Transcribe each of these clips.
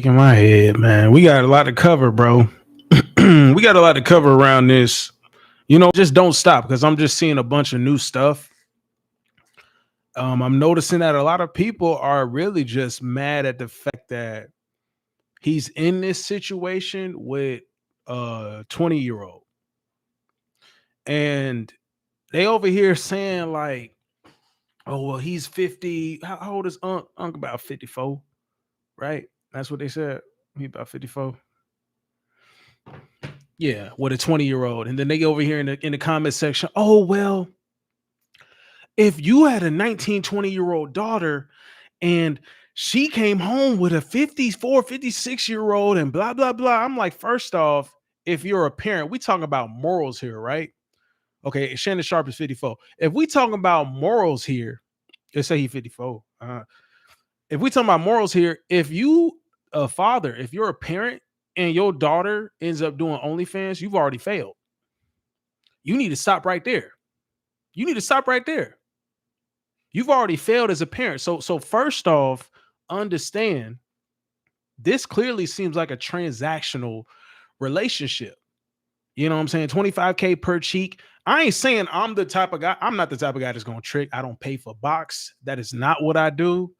In my head, man. We got a lot to cover, bro. We got a lot to cover around this. Just don't stop because I'm just seeing a bunch of new stuff. I'm noticing that a lot of people are really just mad at the fact that he's in this situation with a 20-year-old. And they over here saying like, oh, well, he's 50. How old is Unc? About 54, right? That's what they said. He about 54. Yeah, with a 20-year-old. And then they go over here in the comment section. Oh, well, if you had a 19, 20-year-old daughter and she came home with a 54, 56-year-old and blah, blah, blah. I'm like, first off, if you're a parent, we talking about morals here, right? Okay, Shannon Sharpe is 54. If we talking about morals here, let's say he's 54. If we talking about morals here, if you a father, if you're a parent and your daughter ends up doing OnlyFans, you've already failed. You need to stop right there. You need to stop right there. You've already failed as a parent. So first off, understand this clearly seems like a transactional relationship. You know what I'm saying? 25K per cheek. I ain't saying I'm the type of guy. I'm not the type of guy that's going to trick. I don't pay for box. That is not what I do.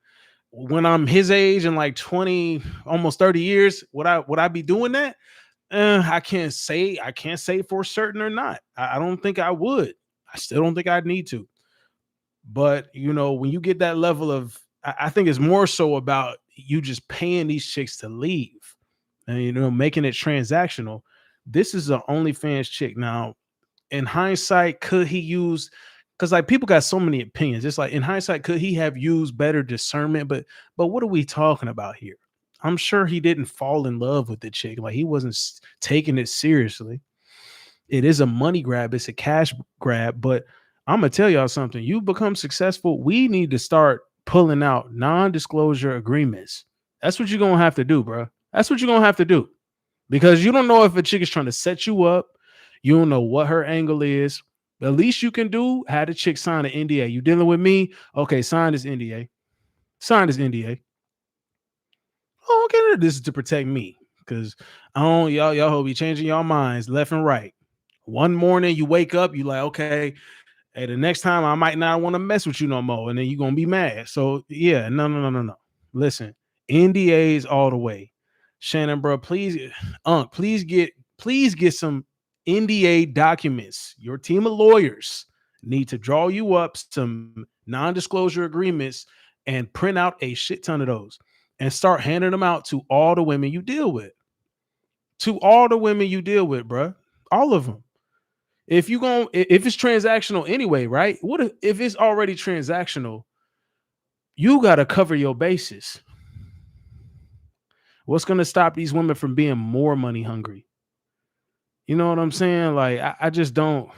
When I'm his age and like 20, almost 30 years, would I be doing that? I can't say for certain or not. I don't think I would. I still don't think I'd need to. But when you get that level of, I think it's more so about you just paying these chicks to leave and making it transactional. This is an OnlyFans chick. Now, in hindsight, could he use? Because like people got so many opinions. It's like in hindsight, could he have used better discernment? But what are we talking about here? I'm sure he didn't fall in love with the chick. Like he wasn't taking it seriously. It is a money grab. It's a cash grab. But I'm gonna tell y'all something. You become successful. We need to start pulling out non-disclosure agreements. That's what you're gonna have to do, bro. That's what you're gonna have to do. Because you don't know if a chick is trying to set you up. You don't know what her angle is. The least you can do, have the chick sign an NDA. You dealing with me? Okay, sign this NDA. Sign this NDA. Oh, okay, this is to protect me. Because I don't y'all be changing your minds left and right. One morning you wake up, you like, okay, hey, the next time I might not want to mess with you no more, and then you're gonna be mad. So yeah, no. Listen, NDAs all the way. Shannon, bro, please, please get some NDA documents. Your team of lawyers need to draw you up some non-disclosure agreements and print out a shit ton of those and start handing them out to all the women you deal with. To all the women you deal with, bro. All of them. If it's transactional anyway, right? What if it's already transactional? You got to cover your bases. What's going to stop these women from being more money hungry? You know what I'm saying? Like, I just don't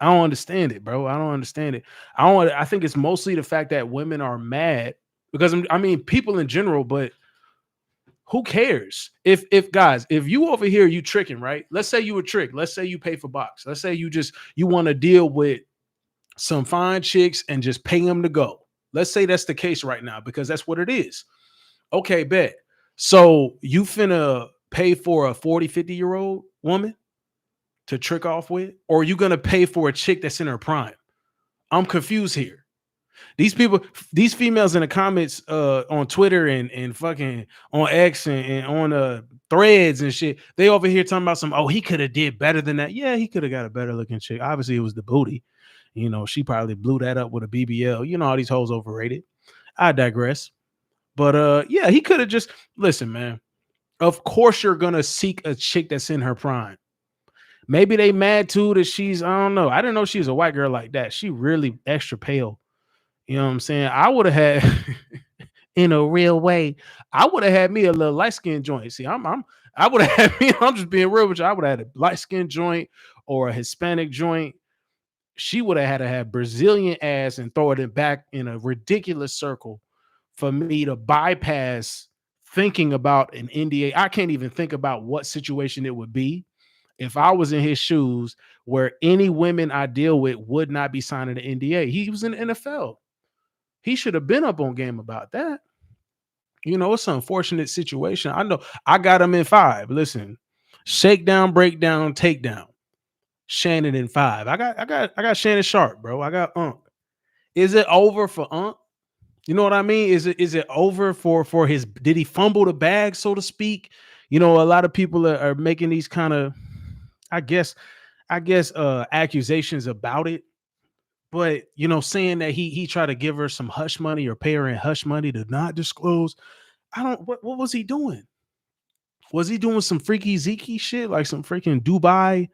understand it, bro. I don't understand it. I think it's mostly the fact that women are mad because people in general, but who cares? If guys, if you over here, you tricking, right? Let's say you were tricked. Let's say you pay for box. Let's say you want to deal with some fine chicks and just pay them to go. Let's say that's the case right now because that's what it is. Okay, bet. So you finna pay for a 40, 50-year-old woman to trick off with? Or are you gonna pay for a chick that's in her prime? I'm confused here. These females in the comments on Twitter and fucking on X and on threads and shit, they over here talking about he could have did better than that. Yeah, he could have got a better looking chick. Obviously, it was the booty. She probably blew that up with a BBL. All these hoes overrated. I digress. But yeah, he could have just listen, man. Of course, you're gonna seek a chick that's in her prime. Maybe they mad too that she's, I don't know. I didn't know she was a white girl like that. She really extra pale. You know what I'm saying? I would have had in a real way, I would have had me a little light skin joint. See, I would have had me, I'm just being real with you. I would have had a light skin joint or a Hispanic joint. She would have had to have Brazilian ass and throw it back in a ridiculous circle for me to bypass thinking about an NDA. I can't even think about what situation it would be if I was in his shoes where any women I deal with would not be signing an NDA. He was in the NFL. He should have been up on game about that. It's an unfortunate situation. I know I got him in 5. Listen, shakedown, breakdown, takedown. Shannon in 5. I got Shannon Sharpe, bro. I got Unc. Is it over for Unc? You know what I mean? Is it over for his, did he fumble the bag, so to speak? A lot of people are making these kind of, I guess, accusations about it. But saying that he tried to give her some hush money or pay her in hush money to not disclose. I don't, what was he doing? Was he doing some freaky zeke shit, like some freaking Dubai?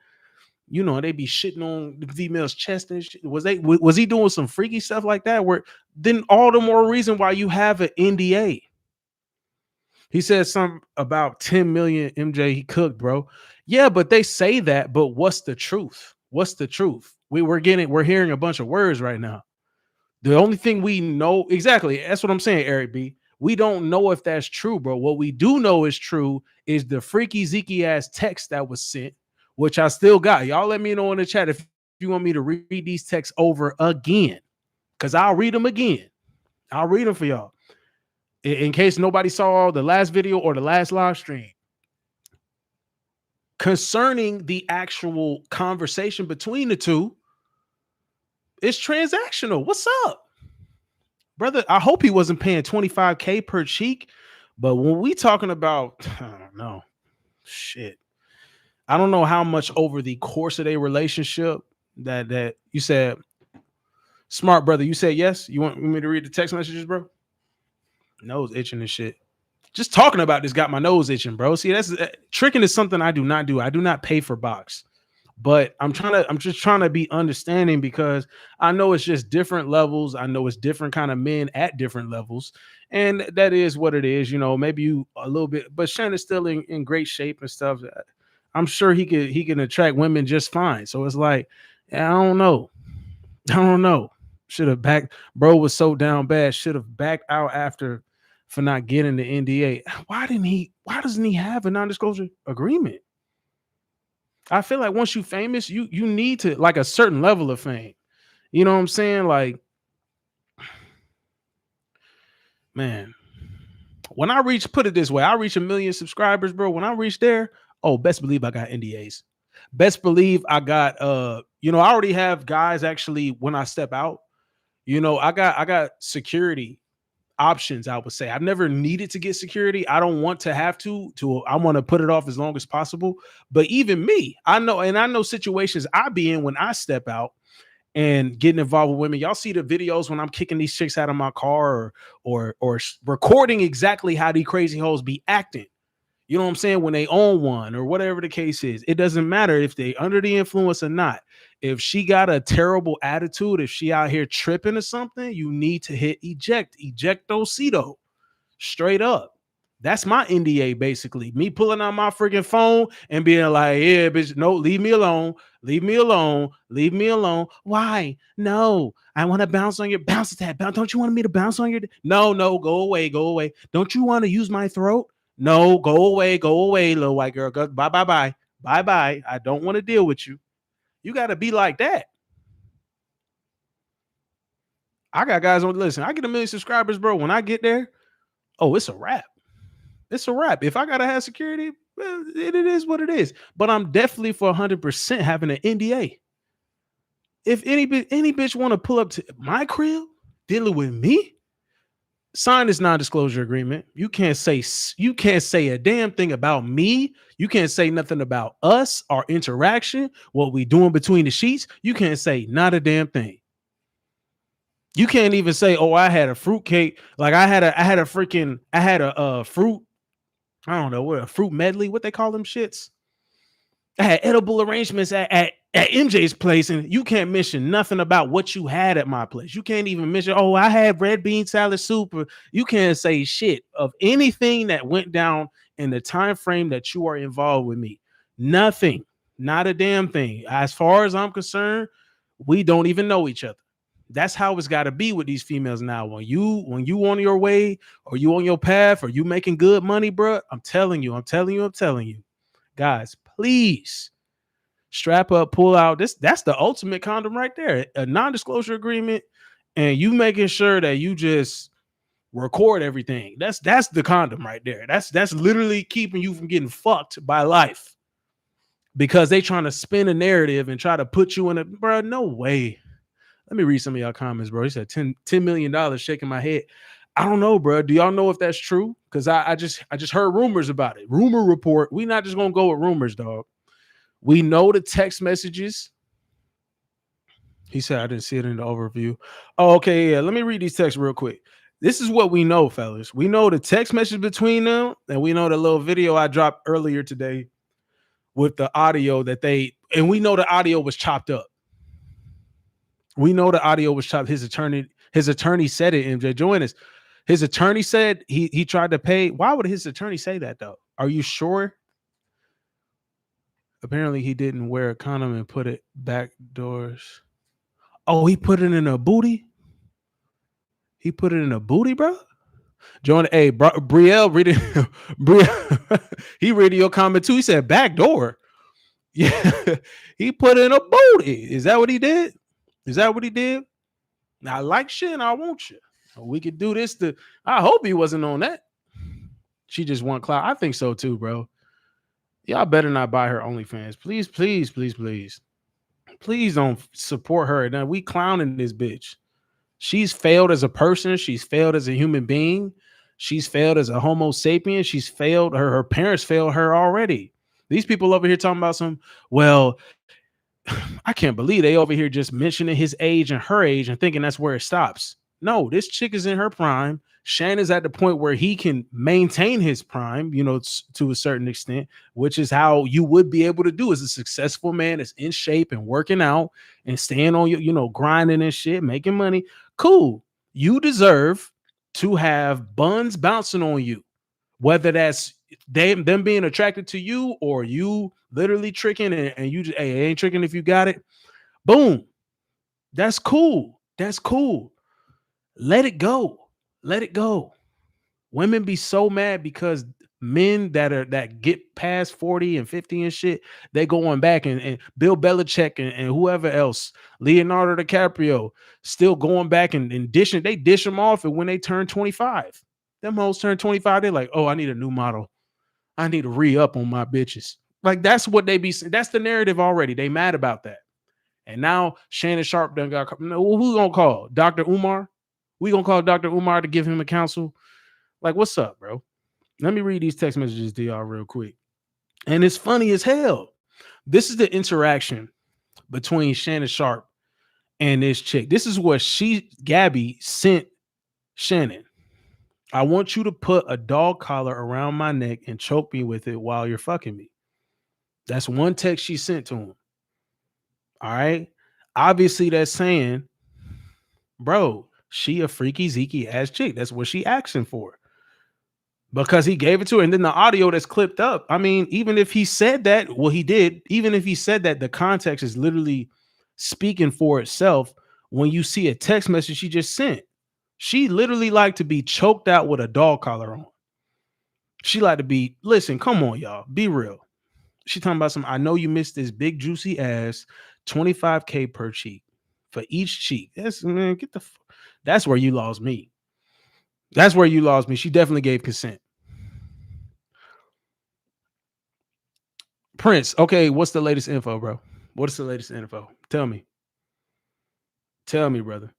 They be shitting on the female's chest and shit. Was he doing some freaky stuff like that? Where then all the more reason why you have an NDA. He said something about 10 million MJ he cooked, bro. Yeah, but they say that, but what's the truth? What's the truth? We're hearing a bunch of words right now. The only thing we know exactly, that's what I'm saying, Eric B. We don't know if that's true, bro. What we do know is true is the freaky zeke ass text that was sent, which I still got. Y'all let me know in the chat if you want me to read these texts over again, because I'll read them again. I'll read them for y'all in case nobody saw the last video or the last live stream concerning the actual conversation between the two. It's transactional. What's up, brother? I hope he wasn't paying $25K per cheek, but when we talking about, I don't know, shit, I don't know how much over the course of their relationship that you said. Smart brother, you said yes. You want me to read the text messages, bro? Nose itching and shit. Just talking about this got my nose itching, bro. See, that's tricking is something I do not do. I do not pay for box, but I'm just trying to be understanding, because I know it's just different levels. I know it's different kind of men at different levels, and that is what it is. Maybe you a little bit, but Shannon's still in great shape and stuff. I'm sure he can attract women just fine. So it's like, I don't know. Should have backed, bro was so down bad. Should have backed out after for not getting the NDA. Why doesn't he have a non-disclosure agreement? I feel like once you famous, you need to, like, a certain level of fame. You know what I'm saying? Like, man, when I put it this way, I reach 1 million subscribers, bro. When I reach there, oh, best believe I got NDAs. Best believe I got I already have guys actually when I step out. I got security options. I would say I've never needed to get security. I don't want to have to I want to put it off as long as possible. But even me, I know situations I be in when I step out and getting involved with women. Y'all see the videos when I'm kicking these chicks out of my car or recording exactly how these crazy hoes be acting. You know what I'm saying? When they own one or whatever the case is, it doesn't matter if they under the influence or not. If she got a terrible attitude, if she out here tripping or something, you need to hit ejectocito, straight up. That's my NDA, basically. Me pulling out my freaking phone and being like, yeah, bitch, no, leave me alone. Leave me alone. Leave me alone. Why? No, I want to bounce on your bounce attack. Don't you want me to bounce on your? No, go away. Go away. Don't you want to use my throat? No, go away, little white girl. Go, bye. I don't want to deal with you. You got to be like that. I got guys on. Listen, I get 1 million subscribers, bro. When I get there, oh, it's a wrap. It's a wrap. If I gotta have security, well, it is what it is. But I'm definitely for 100% having an NDA. If any bitch want to pull up to my crib dealing with me, sign this non-disclosure agreement. You can't say a damn thing about me. You can't say nothing about us, our interaction, what we doing between the sheets. You can't say not a damn thing. You can't even say, "Oh, I had a fruit cake." Like I had a fruit. I don't know what a fruit medley. What they call them shits. I had edible arrangements at MJ's place, and you can't mention nothing about what you had at my place. You can't even mention, oh, I had red bean salad soup. You can't say shit of anything that went down in the time frame that you are involved with me. Nothing, not a damn thing. As far as I'm concerned, we don't even know each other. That's how it's got to be with these females now. When you on your way, or you on your path, or you making good money, bro, I'm telling you, guys, please strap up, pull out. That's the ultimate condom right there. A non-disclosure agreement, and you making sure that you just record everything. That's the condom right there. That's literally keeping you from getting fucked by life because they trying to spin a narrative and try to put you in a bro. No way. Let me read some of y'all comments, bro. He said $10 million, shaking my head. I don't know, bro. Do y'all know if that's true? Because I just heard rumors about it. Rumor report. We not just gonna go with rumors, dog. We know the text messages. He said I didn't see it in the overview. Oh, okay, yeah. Let me read these texts real quick. This is what we know, fellas. We know the text message between them, and we know the little video I dropped earlier today with the audio that they, and we know the audio was chopped up. We know the audio was chopped. His attorney said it, MJ. Join us. His attorney said he tried to pay. Why would his attorney say that though? Are you sure? Apparently he didn't wear a condom and put it back doors. Oh, he put it in a booty? He put it in a booty, bro? Join, hey, Brielle reading Brielle, he reading your comment too. He said back door. Yeah, he put in a booty. Is that what he did? Is that what he did? Now, I like shit and I want you. We could do this. I hope he wasn't on that. She just want clout. I think so too, bro. Y'all better not buy her OnlyFans. Please, please, please, please. Please don't support her. Now we clowning this bitch. She's failed as a person. She's failed as a human being. She's failed as a Homo sapien. She's failed. Her parents failed her already. These people over here talking about well, I can't believe they over here just mentioning his age and her age and thinking that's where it stops. No, this chick is in her prime. Shannon's at the point where he can maintain his prime, to a certain extent, which is how you would be able to do as a successful man that's in shape and working out and staying on your, grinding and shit, making money. Cool. You deserve to have buns bouncing on you, whether that's them being attracted to you or you literally tricking and you just, hey, it ain't tricking if you got it. Boom. That's cool. That's cool. Let it go. Let it go. Women be so mad because men that get past 40 and 50 and shit, they going back and Bill Belichick and whoever else, Leonardo DiCaprio, still going back and dishing. They dish them off, and when they turn 25, them hoes turn 25, they're like, oh, I need a new model. I need to re-up on my bitches. Like that's what they be. That's the narrative already. They mad about that. And now Shannon Sharpe done got. Who gonna call Dr. Umar? We gonna call Dr. Umar to give him a counsel. Like, what's up, bro? Let me read these text messages to y'all real quick. And it's funny as hell. This is the interaction between Shannon Sharpe and this chick. This is what Gabby sent Shannon. I want you to put a dog collar around my neck and choke me with it while you're fucking me. That's one text she sent to him. All right. Obviously, that's saying, bro, she a freaky zeeky ass chick. That's what she asking for. Because he gave it to her. And then the audio that's clipped up. I mean, even if he said that, well, he did. Even if he said that, the context is literally speaking for itself. When you see a text message she just sent, she literally like to be choked out with a dog collar on. She like to be, listen, come on, y'all. Be real. She talking about I know you missed this big juicy ass, $25K per cheek for each cheek. That's, man, that's where you lost me. That's where you lost me. She definitely gave consent. Prince, okay, what's the latest info, bro? What is the latest info? Tell me. Tell me, brother.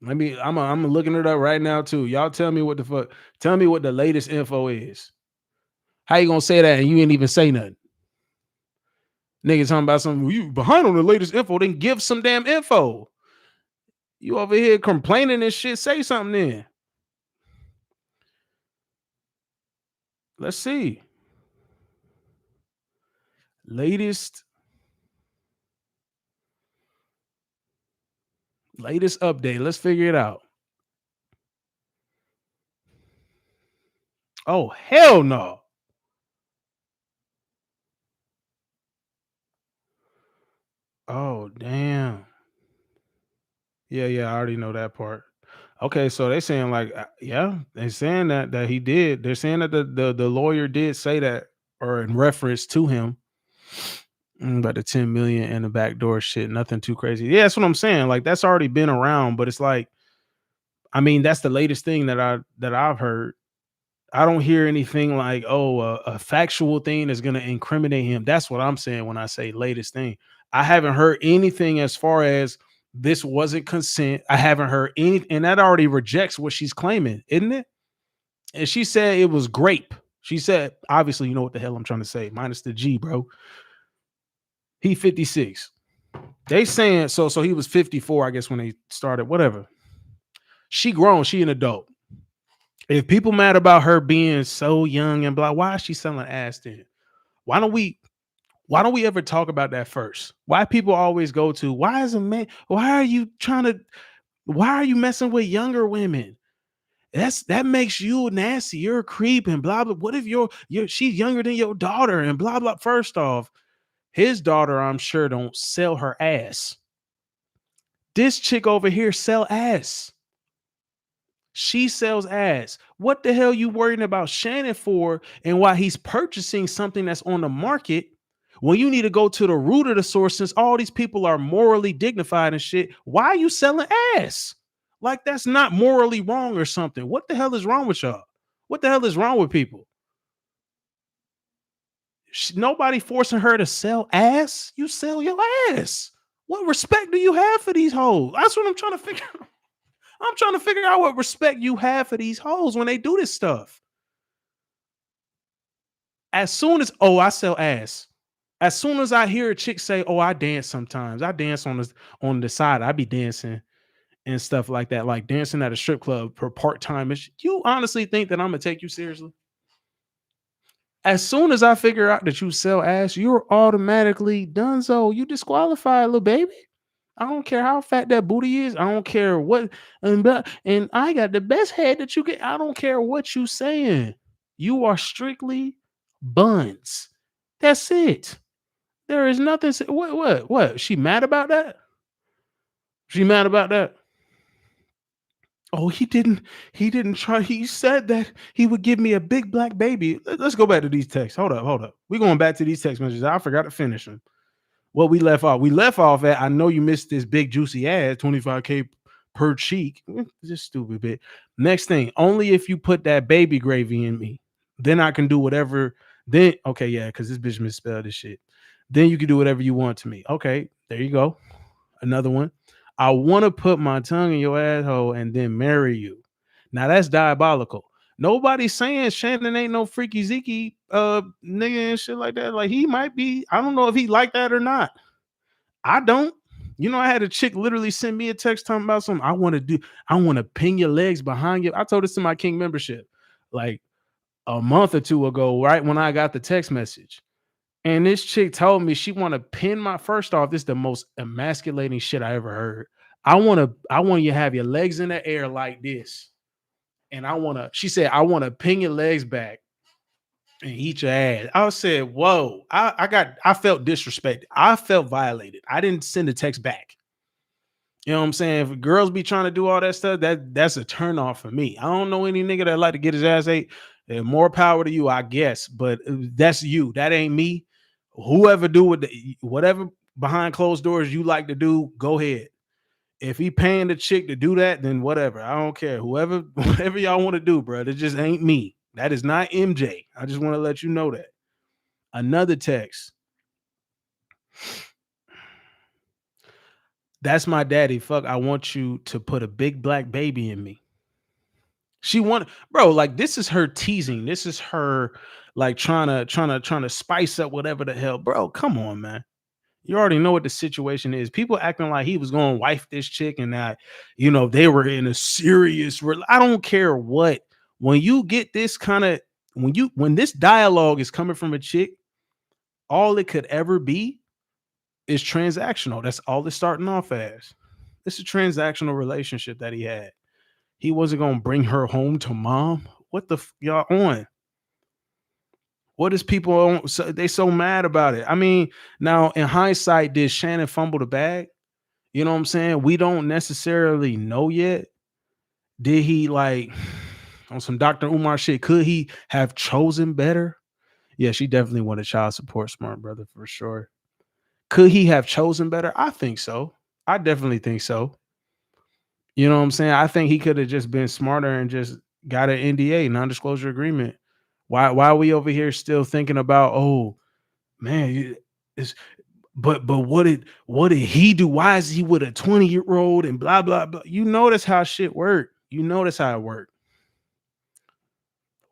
I'm looking it up right now too. Y'all tell me what the fuck. Tell me what the latest info is. How you gonna say that and you ain't even say nothing? Niggas talking about something. You behind on the latest info, then give some damn info. You over here complaining and shit. Say something then. Let's see. Latest update. Let's figure it out. Oh, hell no. Oh, damn. Yeah, I already know that part. Okay, so they saying like, yeah, they're saying that he did. They're saying that the lawyer did say that, or in reference to him. About the 10 million and the backdoor shit, nothing too crazy. Yeah, that's what I'm saying. Like that's already been around, but it's like, I mean, that's the latest thing that I've heard. I don't hear anything like, oh, a factual thing is going to incriminate him. That's what I'm saying when I say latest thing. I haven't heard anything as far as this wasn't consent. I haven't heard any, and that already rejects what she's claiming, isn't it? And she said it was grape. She said, obviously, you know what the hell I'm trying to say, minus the G, bro. He 56. They saying so he was 54, I guess, when they started. Whatever. She grown. She an adult. If people mad about her being so young and blah, why is she selling ass then? Why don't we why don't we ever talk about that first? Why people always go to why is a man why are you trying to why are you messing with younger women? That makes you nasty. You're a creep and blah blah. What if she's younger than your daughter and blah blah? First off, his daughter, I'm sure, don't sell her ass. This chick over here sell ass. She sells ass. What the hell you worrying about Shannon for and why he's purchasing something that's on the market when you need to go to the root of the source since all these people are morally dignified and shit? Why are you selling ass? Like that's not morally wrong or something. What the hell is wrong with y'all? What the hell is wrong with people? Nobody forcing her to sell ass. You sell your ass. What respect do you have for these hoes? That's what I'm trying to figure out. I'm trying to figure out what respect you have for these hoes when they do this stuff. As soon as, oh, I sell ass. As soon as I hear a chick say, oh, I dance sometimes. I dance on the side. I be dancing and stuff like that, like dancing at a strip club for part-time. You honestly think that I'm gonna take you seriously? As soon as I figure out that you sell ass, you're automatically done. So you disqualified, little baby. I don't care how fat that booty is. I don't care what, and I got the best head that you get. I don't care what you saying. You are strictly buns. That's it. There is nothing. What? She mad about that? She mad about that? Oh, he didn't. He didn't try. He said that he would give me a big black baby. Let's go back to these texts. Hold up, hold up. We're going back to these text messages. I forgot to finish them. What we left off. We left off at, I know you missed this big juicy ass, 25K per cheek. Just stupid bit. Next thing, only if you put that baby gravy in me, then I can do whatever. Then okay, yeah, because this bitch misspelled this shit. Then you can do whatever you want to me. Okay, there you go. Another one. I want to put my tongue in your asshole and then marry you. Now that's diabolical. Nobody's saying Shannon ain't no freaky zeke nigga and shit like that. Like he might be. I don't know if he like that or not. I don't. You know, I had a chick literally send me a text talking about something. I want to pin your legs behind you. I told this to my King membership like a month or two ago, right when I got the text message. And this chick told me she want to pin my first off. This is the most emasculating shit I ever heard. I want you to have your legs in the air like this. And she said, I want to pin your legs back and eat your ass. I said, whoa, I felt disrespected. I felt violated. I didn't send a text back. You know what I'm saying? If girls be trying to do all that stuff, that's a turn off for me. I don't know any nigga that like to get his ass ate. More power to you, I guess. But that's you. That ain't me. Whoever do whatever behind closed doors you like to do, go ahead. If he paying the chick to do that, then whatever. I don't care. Whatever y'all want to do, bro. It just ain't me. That is not MJ. I just want to let you know that. Another text. That's my daddy. Fuck, I want you to put a big black baby in me. She want, bro, like this is her teasing. This is her like trying to spice up whatever the hell. Bro, come on, man. You already know what the situation is. People acting like he was going to wife this chick and that, they were in a serious. I don't care what. When you get this kind of when this dialogue is coming from a chick, all it could ever be is transactional. That's all it's starting off as. It's a transactional relationship that he had. He wasn't gonna bring her home to mom. What the y'all on? What is people on? They so mad about it. I mean, now in hindsight, did Shannon fumble the bag? You know what I'm saying? We don't necessarily know yet. Did he like on some Dr. Umar shit? Could he have chosen better? Yeah, she definitely wanted child support, smart brother, for sure. Could he have chosen better? I think so. I definitely think so. You know what I'm saying? I think he could have just been smarter and just got an NDA, non-disclosure agreement. Why are we over here still thinking about, oh man, it's but what did he do? Why is he with a 20-year-old and blah blah blah? You notice how shit work. You notice how it worked.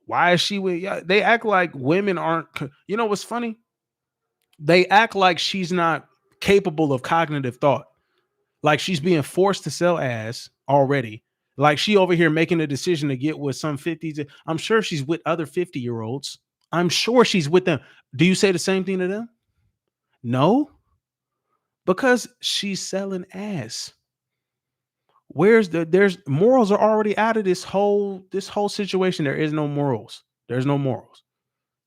Why is she with? Yeah, they act like women aren't. You know what's funny? They act like she's not capable of cognitive thought. Like she's being forced to sell ass already. Like she over here making a decision to get with some 50s. I'm sure she's with other 50-year-olds. I'm sure she's with them. Do you say the same thing to them? No, because she's selling ass. There's morals are already out of this whole situation. There is no morals. There's no morals.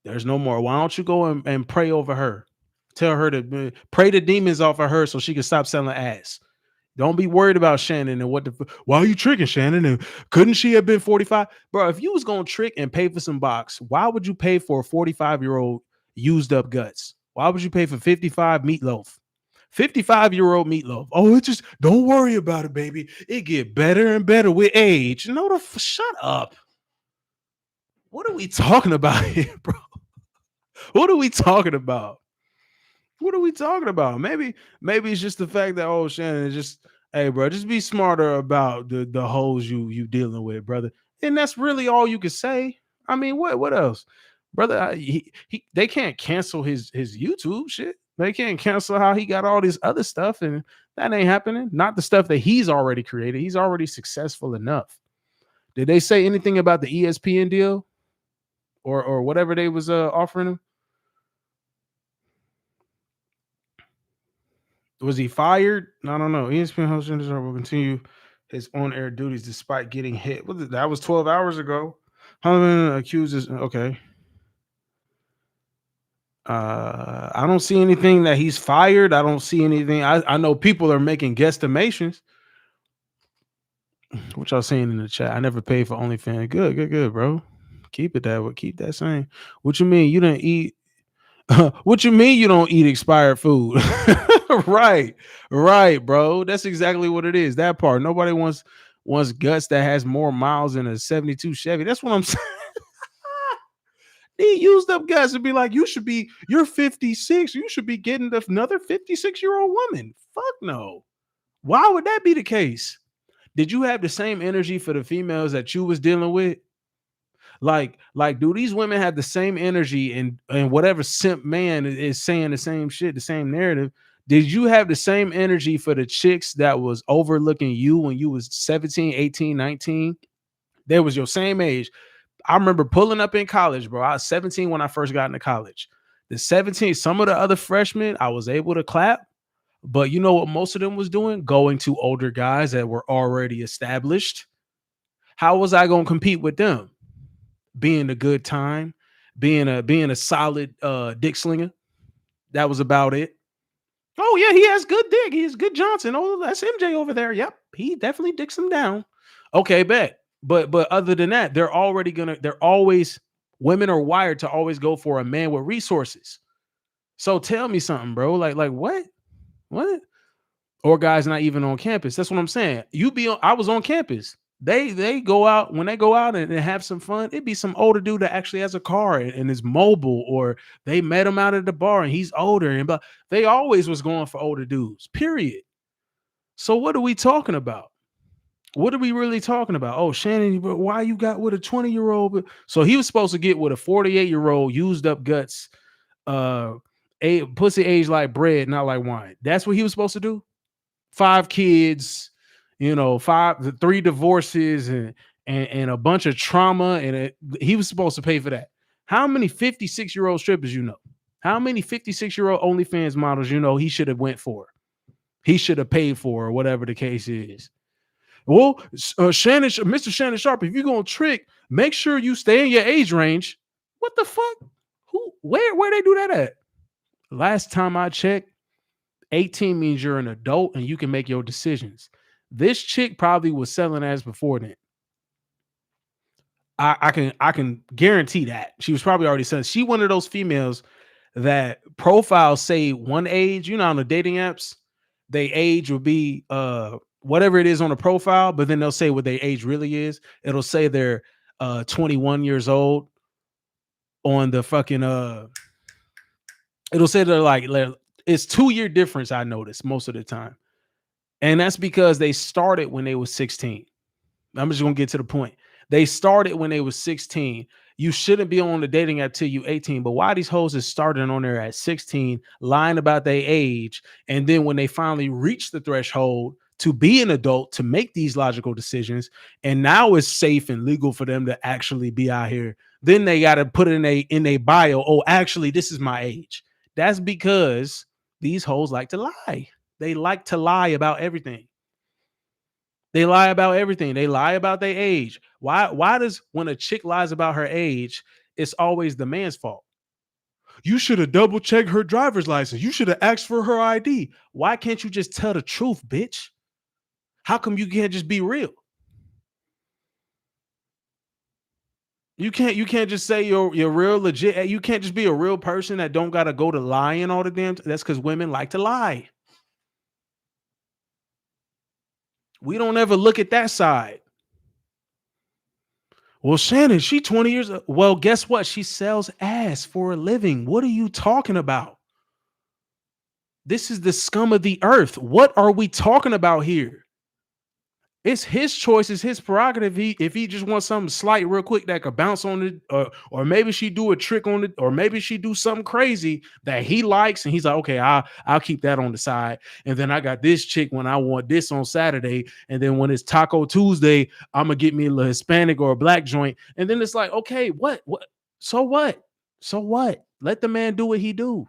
There's no more. Why don't you go and pray over her? Tell her to pray the demons off of her so she can stop selling ass. Don't be worried about Shannon and why are you tricking Shannon? And couldn't she have been 45? Bro, if you was gonna trick and pay for some box, why would you pay for a 45-year-old used up guts? Why would you pay for 55 meatloaf? 55-year-old meatloaf. Oh, it just don't worry about it, baby. It get better and better with age. No, shut up. What are we talking about here, bro? What are we talking about? What are we talking about? Maybe it's just the fact that Shannon is just, hey bro, just be smarter about the hoes you dealing with, brother. And that's really all you can say. I mean, what else, brother? They can't cancel his YouTube shit. They can't cancel how he got all this other stuff, and that ain't happening. Not the stuff that he's already created. He's already successful enough. Did they say anything about the ESPN deal or whatever they was offering him? Was he fired? I don't know. ESPN host Shannon Sharpe will continue his on-air duties despite getting hit. That was 12 hours ago. Hunter accuses. Okay. I don't see anything that he's fired. I don't see anything. I know people are making guesstimations. What y'all saying in the chat? I never paid for OnlyFans. Good, bro. Keep it that way. Keep that same. What you mean you didn't eat? What you mean you don't eat expired food? right, bro. That's exactly what it is. That part. Nobody wants guts that has more miles than a 72 Chevy. That's what I'm saying. They used up guts and be like, you're 56. You should be getting another 56-year-old woman. Fuck no. Why would that be the case? Did you have the same energy for the females that you was dealing with? Like, do these women have the same energy and whatever simp man is saying the same shit, the same narrative? Did you have the same energy for the chicks that was overlooking you when you was 17, 18, 19? They was your same age. I remember pulling up in college, bro. I was 17 when I first got into college. The 17, some of the other freshmen, I was able to clap. But you know what most of them was doing? Going to older guys that were already established. How was I going to compete with them? Being a good time, being a solid dick slinger. That was about it. Oh yeah, he has good dick. He has good Johnson. Oh, that's MJ over there. Yep, he definitely dicks him down. Okay, bet. But other than that, they're always women are wired to always go for a man with resources. So tell me something, bro. Like what? What? Or guys not even on campus. That's what I'm saying. I was on campus. They go out when they go out and have some fun. It'd be some older dude that actually has a car and is mobile, or they met him out at the bar and he's older. But they always was going for older dudes. Period. So what are we talking about? What are we really talking about? Oh, Shannon, why you got with a 20-year-old? So he was supposed to get with a 48-year-old used up guts, a pussy aged like bread, not like wine. That's what he was supposed to do. 5 kids, 3 divorces and a bunch of trauma, and he was supposed to pay for that. How many 56-year-old strippers you know? How many 56-year-old OnlyFans models he should have went for? He should have paid for, or whatever the case is. Well, Mr. Shannon Sharpe, if you're gonna trick, make sure you stay in your age range. What the fuck? Where they do that at? Last time I checked, 18 means you're an adult and you can make your decisions. This chick probably was selling ass before then. I can guarantee that. She was probably already selling. She one of those females that profiles say one age. On the dating apps, they age will be whatever it is on the profile, but then they'll say what their age really is. It'll say they're 21 years old on the fucking it'll say they're like it's 2 year difference, I notice most of the time. And that's because they started when they was 16. I'm just gonna get to the point. They started when they was 16. You shouldn't be on the dating app till you 18. But why these hoes is starting on there at 16, lying about their age, and then when they finally reach the threshold to be an adult to make these logical decisions, and now it's safe and legal for them to actually be out here, then they got to put it in a bio. Oh, actually, this is my age. That's because these hoes like to lie. They like to lie about everything. They lie about everything. They lie about their age. Why does when a chick lies about her age, it's always the man's fault? You should have double checked her driver's license. You should have asked for her ID. Why can't you just tell the truth, bitch? How come you can't just be real? You can't just say you're real legit. You can't just be a real person that don't gotta go to lying all the damn. That's because women like to lie. We don't ever look at that side. Well, Shannon, she 20 years. Well, guess what? She sells ass for a living. What are you talking about? This is the scum of the earth. What are we talking about here? It's his choice, it's his prerogative. If he just wants something slight real quick that could bounce on it, or maybe she do a trick on it, or maybe she do something crazy that he likes, and he's like, okay, I'll keep that on the side. And then I got this chick when I want this on Saturday, and then when it's Taco Tuesday, I'm gonna get me a little Hispanic or a black joint. And then it's like, okay, what? So what? So what? Let the man do what he do.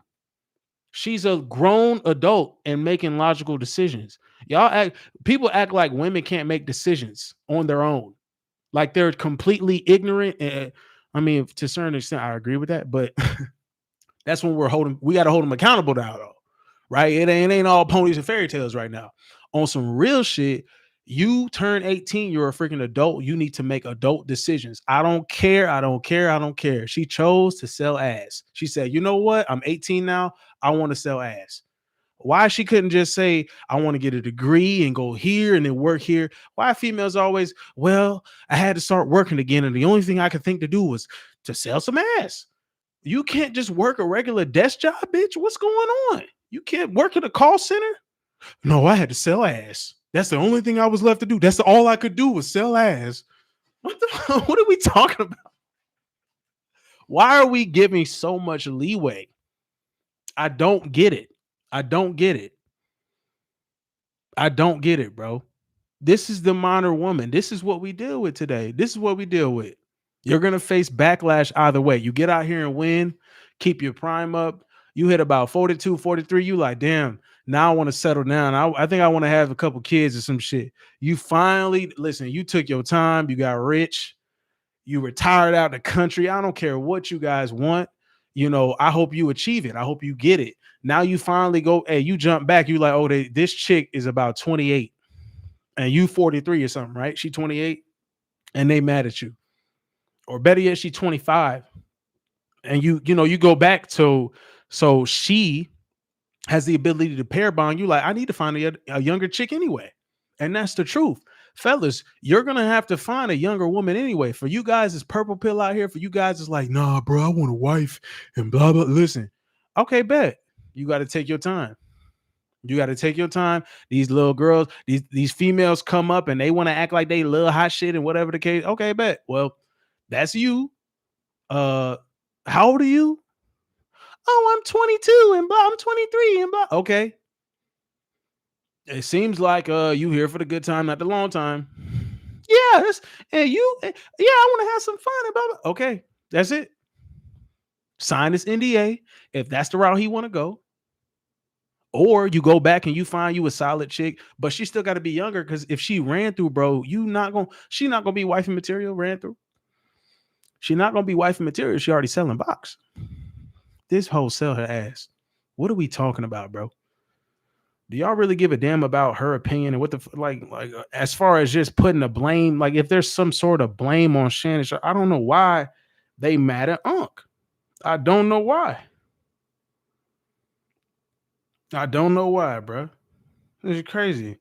She's a grown adult and making logical decisions. People act like women can't make decisions on their own. Like they're completely ignorant. And I mean, to a certain extent, I agree with that, but that's when we got to hold them accountable now, though. Right? It ain't all ponies and fairy tales right now. On some real shit, you turn 18, you're a freaking adult. You need to make adult decisions. I don't care. I don't care. I don't care. She chose to sell ass. She said, you know what? I'm 18 now. I want to sell ass. Why she couldn't just say, I want to get a degree and go here and then work here? Why females always, well, I had to start working again. And the only thing I could think to do was to sell some ass. You can't just work a regular desk job, bitch. What's going on? You can't work at a call center? No, I had to sell ass. That's the only thing I was left to do. That's all I could do was sell ass. What are we talking about? Why are we giving so much leeway? I don't get it. I don't get it. I don't get it, bro. This is the modern woman. This is what we deal with today. This is what we deal with. You're going to face backlash either way. You get out here and win, keep your prime up. You hit about 42, 43. You like, damn, now I want to settle down. I think I want to have a couple kids or some shit. You finally, listen, you took your time. You got rich. You retired out the country. I don't care what you guys want. I hope you achieve it. I hope you get it. Now you finally go, hey, you jump back. You like, oh, this chick is about 28 and you 43 or something, right? She 28 and they mad at you. Or better yet, she 25. And you go back to, so she has the ability to pair bond. You like, I need to find a younger chick anyway. And that's the truth. Fellas, you're going to have to find a younger woman anyway. For you guys, it's purple pill out here. For you guys, it's like, nah, bro, I want a wife and blah, blah. Listen, okay, bet. You got to take your time. You got to take your time. These little girls, these females come up and they want to act like they little hot shit and whatever the case. Okay, bet. Well, that's you. How old are you? Oh, I'm 22 and blah, I'm 23 and blah. Okay. It seems like you here for the good time, not the long time. Yeah, I want to have some fun and blah, blah. Okay, that's it. Sign this NDA if that's the route he want to go. Or you go back and you find you a solid chick, but she still got to be younger because if she ran through, bro, she not gonna be wifey material. Ran through. She not gonna be wifey material. She already selling box. This hoe sell her ass. What are we talking about, bro? Do y'all really give a damn about her opinion and what the like as far as just putting the blame? Like if there's some sort of blame on Shannon Sharpe, I don't know why they mad at Unc. I don't know why. I don't know why, bro. This is crazy.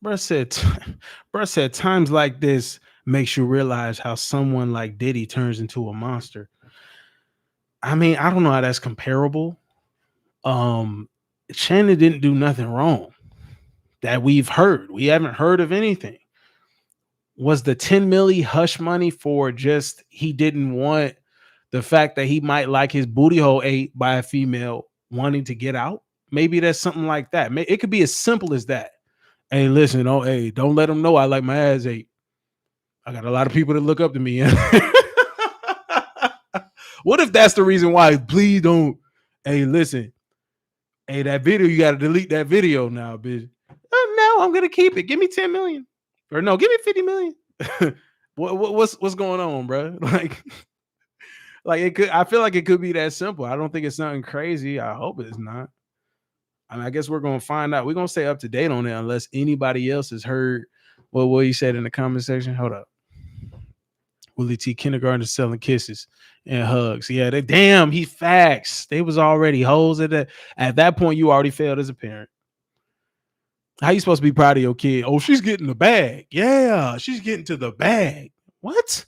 Bruh said, bruh said, times like this makes you realize how someone like Diddy turns into a monster. I mean, I don't know how that's comparable. Um, Shannon didn't do nothing wrong that we've heard. We haven't heard of anything. Was the 10 milli hush money for just he didn't want the fact that he might like his booty hole ate by a female wanting to get out? Maybe that's something like that. It could be as simple as that. Hey, listen, oh, hey, don't let them know I like my ass ate. I got a lot of people that look up to me. What if that's the reason why? Please don't. Hey, listen. Hey, that video, you got to delete that video now, bitch. Oh, no, I'm gonna keep it. Give me 10 million. Or no, give me 50 million. What's going on, bro? Like it could. I feel like it could be that simple. I don't think it's something crazy. I hope it's not. I mean, I guess we're gonna find out. We're gonna stay up to date on it unless anybody else has heard what you said in the comment section. Hold up. Willie T. Kindergarten is selling kisses and hugs. Yeah, damn, he facts. They was already hoes at that point. You already failed as a parent. How you supposed to be proud of your kid? Oh, she's getting the bag. Yeah, she's getting to the bag. What?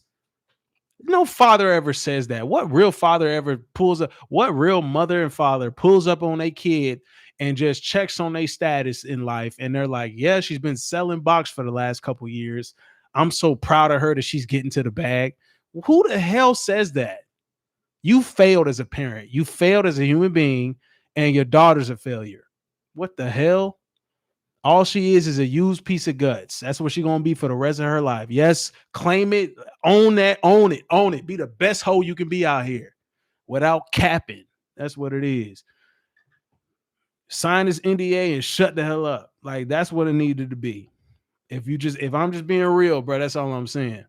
No father ever says that. What real father ever pulls up? What real mother and father pulls up on a kid and just checks on their status in life? And they're like, yeah, she's been selling box for the last couple years. I'm so proud of her that she's getting to the bag. Who the hell says that? You failed as a parent. You failed as a human being, and your daughter's a failure. What the hell? All she is a used piece of guts. That's what she's gonna be for the rest of her life. Yes, claim it, own that, own it, own it. Be the best hoe you can be out here without capping. That's what it is. Sign this NDA and shut the hell up. Like that's what it needed to be. If I'm just being real, bro, that's all I'm saying.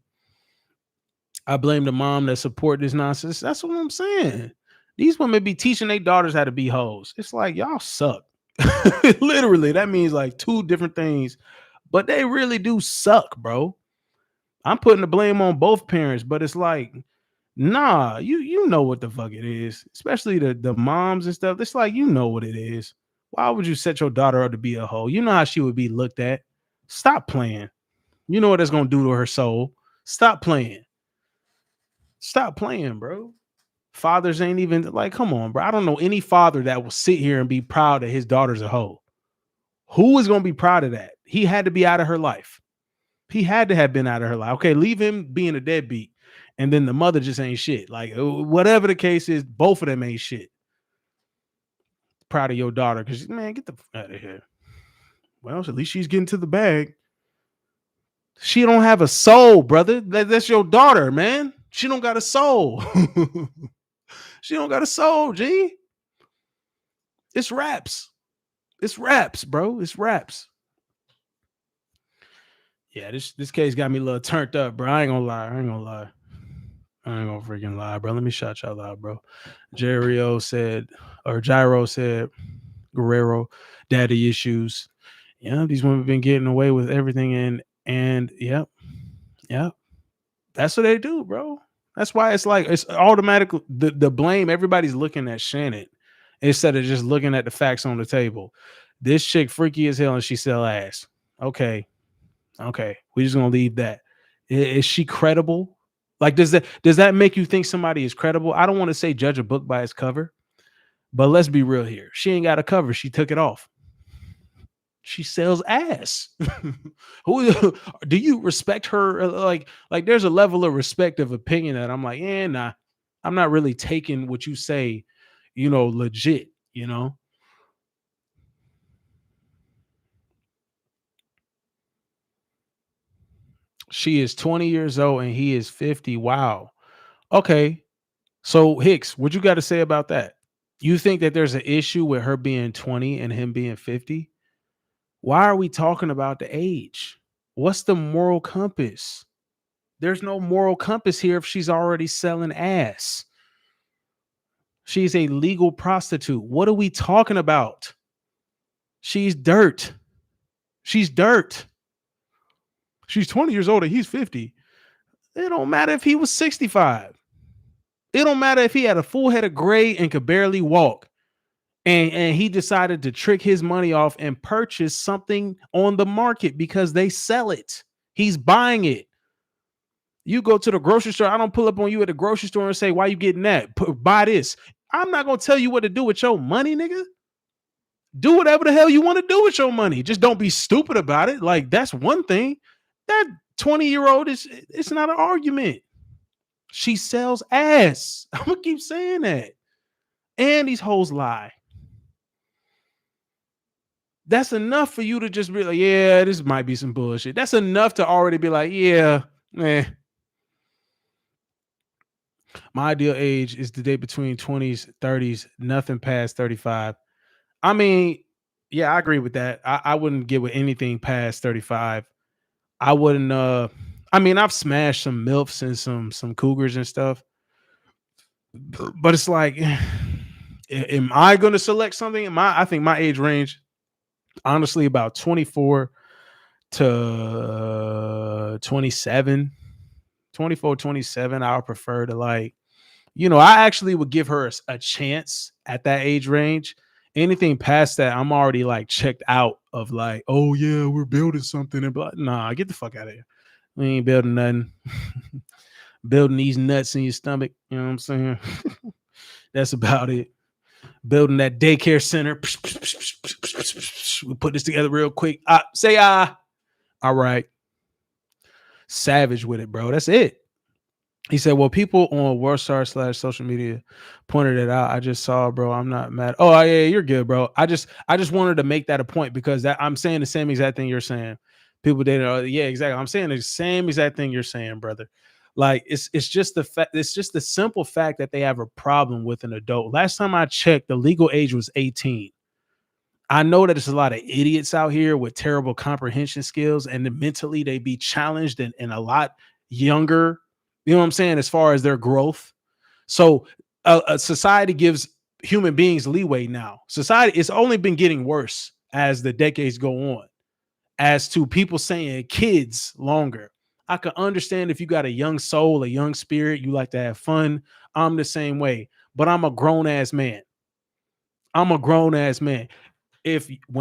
I blame the mom that support this nonsense. That's what I'm saying. These women be teaching their daughters how to be hoes. It's like y'all suck. Literally, that means like two different things, but they really do suck, bro. I'm putting the blame on both parents, but it's like, nah, you know what the fuck it is, especially the moms and stuff. It's like, you know what it is. Why would you set your daughter up to be a hoe? You know how she would be looked at. Stop playing. You know what that's gonna do to her soul. Stop playing. Stop playing, bro. Fathers ain't even like, come on, bro. I don't know any father that will sit here and be proud that his daughter's a hoe. Who is going to be proud of that? He had to be out of her life. He had to have been out of her life. Okay, leave him being a deadbeat. And then the mother just ain't shit. Like, whatever the case is, both of them ain't shit. Proud of your daughter because, man, get the fuck out of here. Well, at least she's getting to the bag. She don't have a soul, brother. That's your daughter, man. She don't got a soul. She don't got a soul, G. It's raps. It's raps, bro. It's raps. Yeah, this case got me a little turned up, bro. I ain't gonna lie. I ain't gonna freaking lie, bro. Let me shout y'all out, bro. Gyro said, Guerrero, daddy issues. Yeah, these women been getting away with everything, and yep. That's what they do, bro. That's why it's like it's automatic. The blame, everybody's looking at Shannon instead of just looking at the facts on the table. This chick freaky as hell and she sell ass. Okay. We just gonna leave that. Is she credible? Like, does that make you think somebody is credible? I don't want to say judge a book by its cover, but let's be real here. She ain't got a cover. She took it off. She sells ass. Who do you respect her? Like there's a level of respect of opinion that I'm like, nah, I'm not really taking what you say, legit, She is 20 years old and he is 50. Wow. Okay. So Hicks, what you got to say about that? You think that there's an issue with her being 20 and him being 50? Why are we talking about the age? What's the moral compass? There's no moral compass here if she's already selling ass. She's a legal prostitute. What are we talking about? She's dirt. She's 20 years old and he's 50. It don't matter if he was 65. It don't matter if he had a full head of gray and could barely walk. And he decided to trick his money off and purchase something on the market because they sell it. He's buying it. You go to the grocery store. I don't pull up on you at the grocery store and say, why you getting that? Buy this. I'm not going to tell you what to do with your money, nigga. Do whatever the hell you want to do with your money. Just don't be stupid about it. Like, that's one thing. That 20-year-old it's not an argument. She sells ass. I'm going to keep saying that. And these hoes lie. That's enough for you to just be like, yeah, this might be some bullshit. That's enough to already be like, yeah, my ideal age is the date between 20s, 30s, nothing past 35. I mean, yeah, I agree with that. I wouldn't get with anything past 35. I wouldn't I mean, I've smashed some MILFs and some cougars and stuff. But it's like, am I gonna select something? I think my age range, honestly, about 24 to 27. 24, 27. I would prefer to, like, I actually would give her a chance at that age range. Anything past that, I'm already like checked out of, like, oh yeah, we're building something. And blah. Nah, get the fuck out of here. We ain't building nothing. Building these nuts in your stomach. You know what I'm saying? That's about it. Building that daycare center. We put this together real quick. Say all right. Savage with it, bro. That's it. He said, well, people on Warstar / social media pointed it out. I just saw, bro. I'm not mad. Oh, yeah, you're good, bro. I just wanted to make that a point because I'm saying the same exact thing you're saying. People dating. Yeah, exactly. I'm saying the same exact thing you're saying, brother. Like, it's just the fact. It's just the simple fact that they have a problem with an adult. Last time I checked, the legal age was 18. I know that there's a lot of idiots out here with terrible comprehension skills, and mentally they be challenged and a lot younger. You know what I'm saying? As far as their growth. So a society gives human beings leeway now. Society, it's only been getting worse as the decades go on. As to people saying kids longer. I can understand if you got a young soul, a young spirit, you like to have fun. I'm the same way. But I'm a grown-ass man. When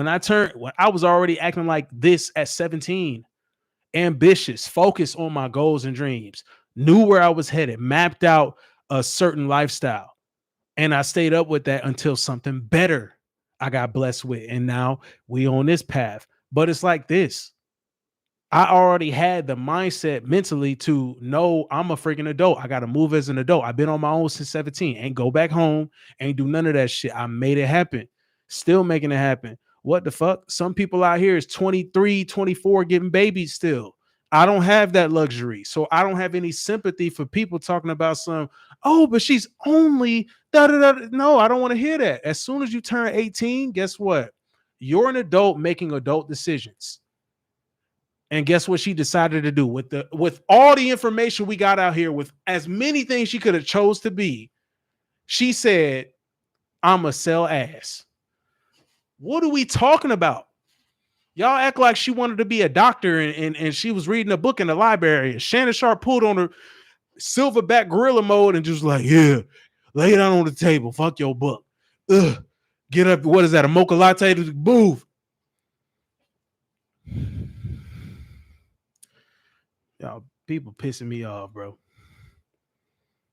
I was already acting like this at 17, ambitious, focused on my goals and dreams, knew where I was headed, mapped out a certain lifestyle. And I stayed up with that until something better I got blessed with. And now we on this path. But it's like this. I already had the mindset mentally to know I'm a freaking adult. I got to move as an adult. I've been on my own since 17. Ain't go back home. Ain't do none of that shit. I made it happen. Still making it happen. What the fuck? Some people out here is 23, 24 getting babies still. I don't have that luxury. So I don't have any sympathy for people talking about but she's only da-da-da. No, I don't want to hear that. As soon as you turn 18, guess what? You're an adult making adult decisions. And guess what she decided to do with all the information we got out here, with as many things she could have chose to be? She said, "I'ma sell ass." What are we talking about? Y'all act like she wanted to be a doctor and she was reading a book in the library. Shannon Sharpe pulled on her silverback gorilla mode and just like, yeah, lay it down on the table. Fuck your book. Ugh. Get up. What is that? A mocha latte? Move. Y'all, people pissing me off, bro.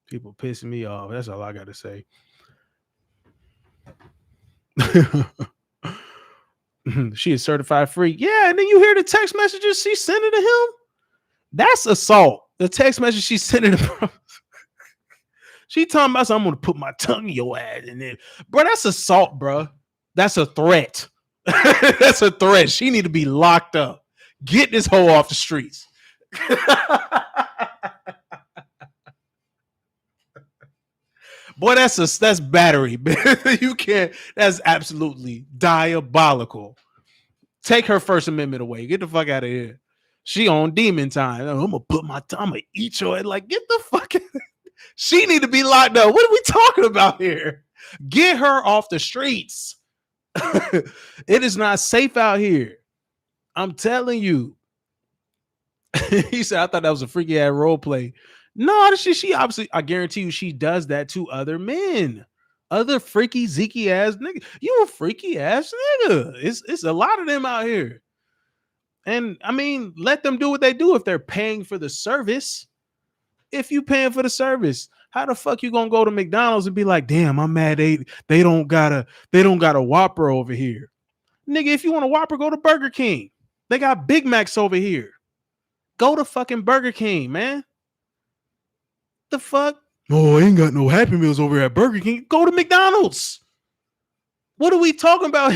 People pissing me off. That's all I got to say. She is certified free. Yeah, and then you hear the text messages she's sending to him. That's assault. The text message she's sending to him. She talking about, I'm going to put my tongue in your ass. And then, bro, that's assault, bro. That's a threat. That's a threat. She need to be locked up. Get this hoe off the streets. Boy, that's battery. You can't. That's absolutely diabolical. Take her First Amendment away. Get the fuck out of here. She on demon time. I'm gonna eat your head. Like, get the fuck out. She need to be locked up. What are we talking about here? Get her off the streets. It is not safe out here. I'm telling you. He said, I thought that was a freaky ass role play. No, she obviously, I guarantee you, she does that to other men. Other freaky zeeky ass nigga. You a freaky ass nigga. It's a lot of them out here. And I mean, let them do what they do if they're paying for the service. If you paying for the service, how the fuck you gonna go to McDonald's and be like, damn, I'm mad they don't got a Whopper over here. Nigga, if you want a Whopper, go to Burger King. They got Big Macs over here. Go to fucking Burger King, man. The fuck? Oh, I ain't got no Happy Meals over at Burger King. Go to McDonald's. What are we talking about?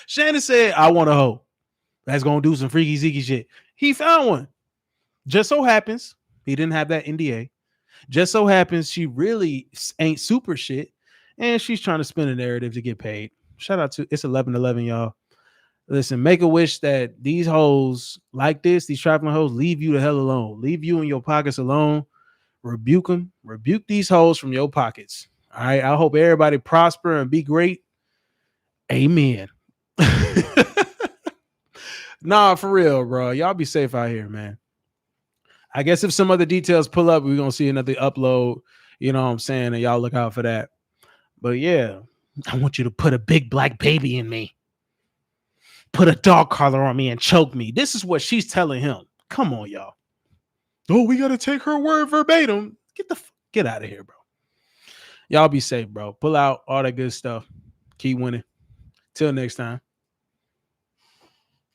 Shannon said, I want a hoe that's gonna do some freaky zeeky shit. He found one. Just so happens he didn't have that NDA. Just so happens she really ain't super shit, and she's trying to spin a narrative to get paid. Shout out to it's 11/11, y'all. Listen, make a wish that these hoes like this, these traveling hoes, leave you the hell alone. Leave you in your pockets alone. Rebuke them. Rebuke these hoes from your pockets. All right. I hope everybody prosper and be great. Amen. Nah, for real, bro. Y'all be safe out here, man. I guess if some other details pull up, we're gonna see another upload. You know what I'm saying? And y'all look out for that. But yeah, I want you to put a big black baby in me. Put a dog collar on me and choke me. This is what she's telling him. Come on, y'all. Oh, we gotta take her word verbatim. Get out of here, bro. Y'all be safe, bro. Pull out all that good stuff. Keep winning. Till next time.